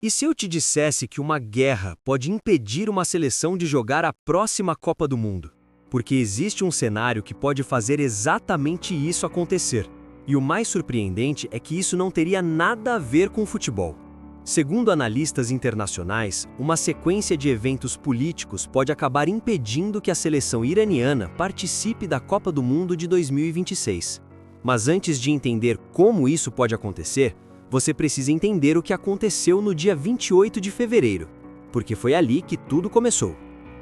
E se eu te dissesse que uma guerra pode impedir uma seleção de jogar a próxima Copa do Mundo? Porque existe um cenário que pode fazer exatamente isso acontecer. E o mais surpreendente é que isso não teria nada a ver com futebol. Segundo analistas internacionais, uma sequência de eventos políticos pode acabar impedindo que a seleção iraniana participe da Copa do Mundo de 2026. Mas antes de entender como isso pode acontecer, você precisa entender o que aconteceu no dia 28 de fevereiro, porque foi ali que tudo começou.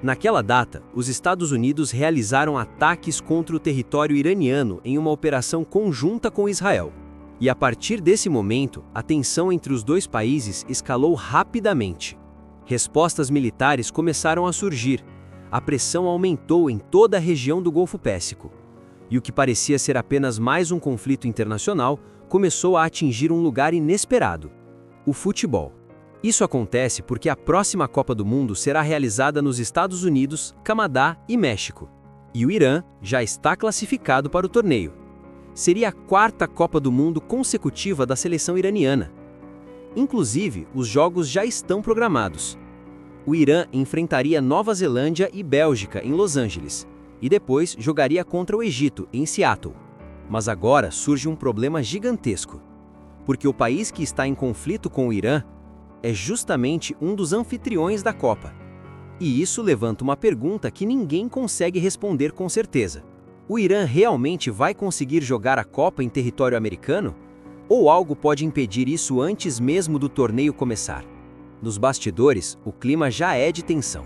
Naquela data, os Estados Unidos realizaram ataques contra o território iraniano em uma operação conjunta com Israel. E a partir desse momento, a tensão entre os dois países escalou rapidamente. Respostas militares começaram a surgir, a pressão aumentou em toda a região do Golfo Pérsico. E o que parecia ser apenas mais um conflito internacional começou a atingir um lugar inesperado: o futebol. Isso acontece porque a próxima Copa do Mundo será realizada nos Estados Unidos, Canadá e México. E o Irã já está classificado para o torneio. Seria a quarta Copa do Mundo consecutiva da seleção iraniana. Inclusive, os jogos já estão programados. O Irã enfrentaria Nova Zelândia e Bélgica em Los Angeles, e depois jogaria contra o Egito, em Seattle. Mas agora surge um problema gigantesco, porque o país que está em conflito com o Irã é justamente um dos anfitriões da Copa. E isso levanta uma pergunta que ninguém consegue responder com certeza. O Irã realmente vai conseguir jogar a Copa em território americano? Ou algo pode impedir isso antes mesmo do torneio começar? Nos bastidores, o clima já é de tensão.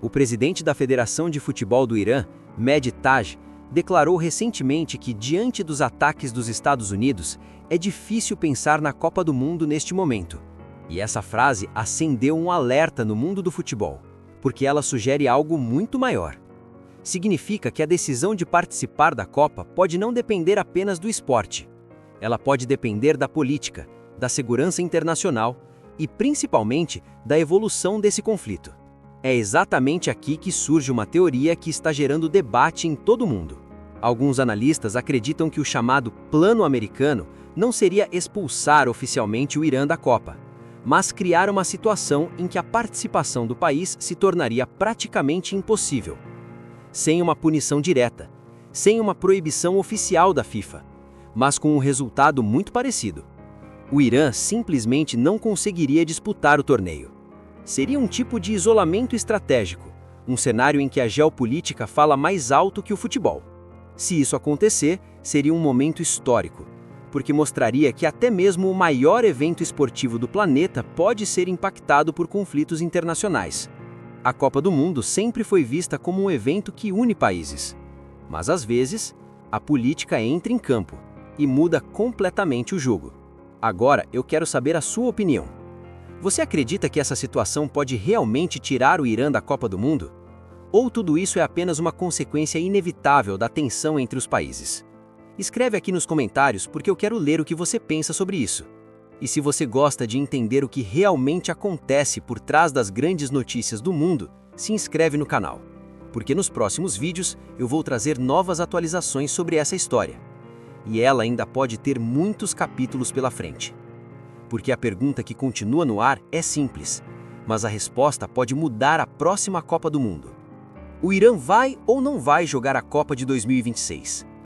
O presidente da Federação de Futebol do Irã, Mehdi Taj, declarou recentemente que, diante dos ataques dos Estados Unidos, é difícil pensar na Copa do Mundo neste momento. E essa frase acendeu um alerta no mundo do futebol, porque ela sugere algo muito maior. Significa que a decisão de participar da Copa pode não depender apenas do esporte. Ela pode depender da política, da segurança internacional e, principalmente, da evolução desse conflito. É exatamente aqui que surge uma teoria que está gerando debate em todo o mundo. Alguns analistas acreditam que o chamado Plano Americano não seria expulsar oficialmente o Irã da Copa, mas criar uma situação em que a participação do país se tornaria praticamente impossível. Sem uma punição direta, sem uma proibição oficial da FIFA, mas com um resultado muito parecido. O Irã simplesmente não conseguiria disputar o torneio. Seria um tipo de isolamento estratégico, um cenário em que a geopolítica fala mais alto que o futebol. Se isso acontecer, seria um momento histórico, porque mostraria que até mesmo o maior evento esportivo do planeta pode ser impactado por conflitos internacionais. A Copa do Mundo sempre foi vista como um evento que une países, mas às vezes, a política entra em campo e muda completamente o jogo. Agora, eu quero saber a sua opinião. Você acredita que essa situação pode realmente tirar o Irã da Copa do Mundo? Ou tudo isso é apenas uma consequência inevitável da tensão entre os países? Escreve aqui nos comentários porque eu quero ler o que você pensa sobre isso. E se você gosta de entender o que realmente acontece por trás das grandes notícias do mundo, se inscreve no canal, porque nos próximos vídeos eu vou trazer novas atualizações sobre essa história. E ela ainda pode ter muitos capítulos pela frente. Porque a pergunta que continua no ar é simples, mas a resposta pode mudar a próxima Copa do Mundo. O Irã vai ou não vai jogar a Copa de 2026?